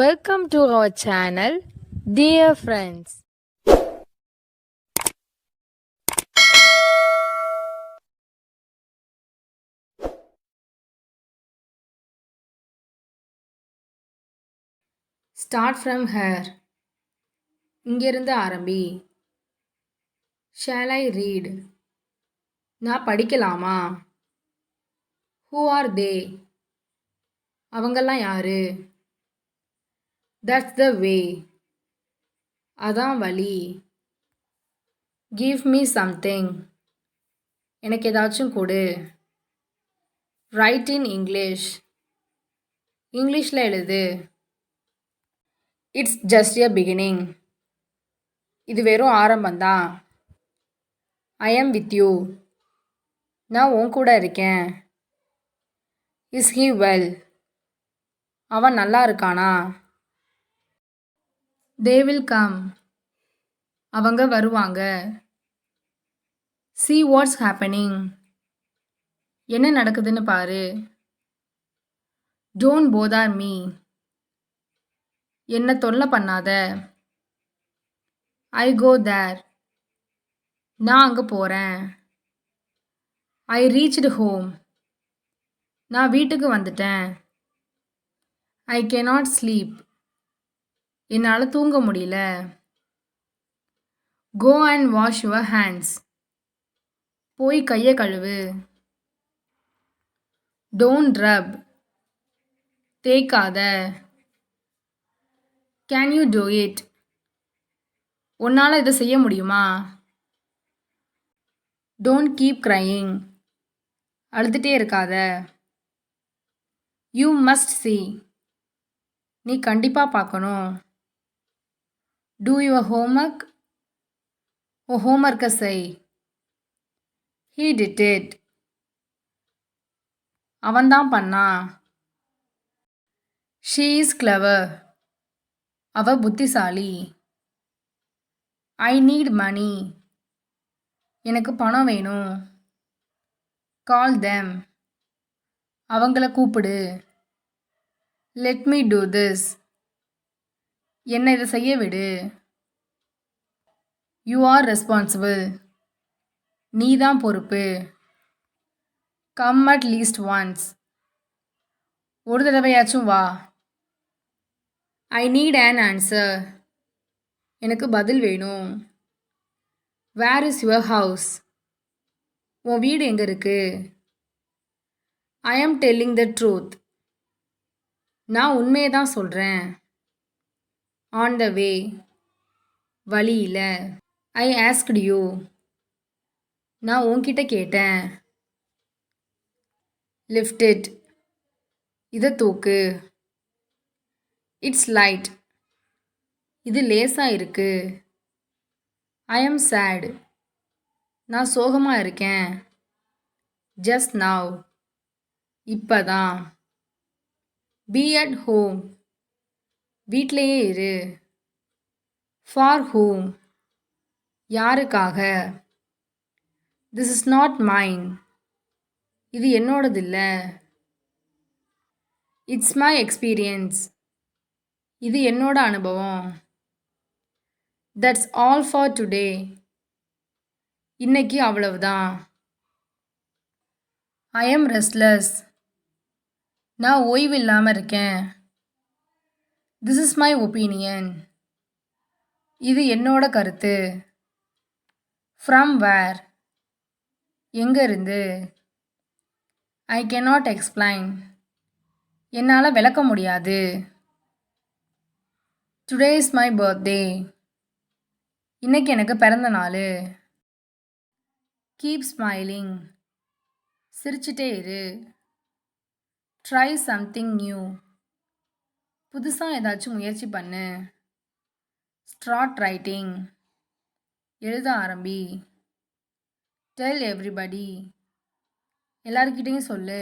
Welcome to our channel, dear friends. Start from here. இங்கிருந்து ஆரம்பி. Shall I read? நான் படிக்கலாமா? Who are they? அவங்கெல்லாம் யாரு? That's the way. அதான் வழி. Give me something. எனக்கு ஏதாச்சும் கொடு. Write in English. இங்கிலீஷில் எழுது. It's just a beginning. இது வெறும் ஆரம்பம்தான். I am with you. நான் உன் கூட இருக்கேன். Is he well? அவன் நல்லா இருக்கானா? They will come. அவங்க வருவாங்க. See what's happening. என்ன நடக்குதுன்னு பாரு. Don't bother me. என்ன தொல்லை பண்ணாத. I go there. நான் அங்கே போகிறேன். I reached home. நான் வீட்டுக்கு வந்துட்டேன். I cannot sleep. என்னால் தூங்க முடியல. Go and wash your hands. போய் கையை கழுவு. Don't rub. தேய்க்காத. Can you do it? உன்னால் இதை செய்ய முடியுமா? Don't keep crying. அழுதுகிட்டே இருக்காத. You must see. நீ கண்டிப்பாக பார்க்கணும். Do your homework. உன் ஹோம்ஒர்க்கை செய். He did it. அவன்தான் பண்ணான். She is clever. அவ புத்திசாலி. I need money. எனக்கு பணம் வேணும். Call them. அவங்கள கூப்பிடு. Let me do this. என்னை இதை செய்ய விடு. You are responsible. நீ தான் பொறுப்பு. Come at least once. ஒரு தடவையாச்சும் வா. I need an answer. எனக்கு பதில் வேணும். Where is your house? உன் வீடு எங்கே இருக்கு? I am telling the truth. நான் உண்மையை தான் சொல்கிறேன். On the way. வழியில். I asked you. நான் உன்கிட்ட கேட்டேன். Lift it. இதை தூக்கு. It's light. இது லேசா இருக்கு. I am sad. நான் சோகமாக இருக்கேன். Just now. இப்பதான். Be at home. வீட்டிலேயே இரு. For whom? யாருக்காக? This is not mine. இது என்னோடதில்ல. It's my experience. இது என்னோட அனுபவம். That's all for today. இன்னைக்கு அவ்வளவுதான். I am restless. நான் ஓய்வு இல்லாமல் இருக்கேன். This is my opinion. இது என்னோட கருத்து. From where? எங்கிருந்து? I cannot explain. என்னால் விளக்க முடியாது. Today is my birthday. இன்னைக்கு எனக்கு பிறந்த நாள். Keep smiling. சிரிச்சிட்டே இரு. Try something new. புதுசாக ஏதாச்சும் முயற்சி பண்ணு. Start writing. எழுத ஆரம்பி. Tell everybody. எல்லார்கிட்டையும் சொல்லு.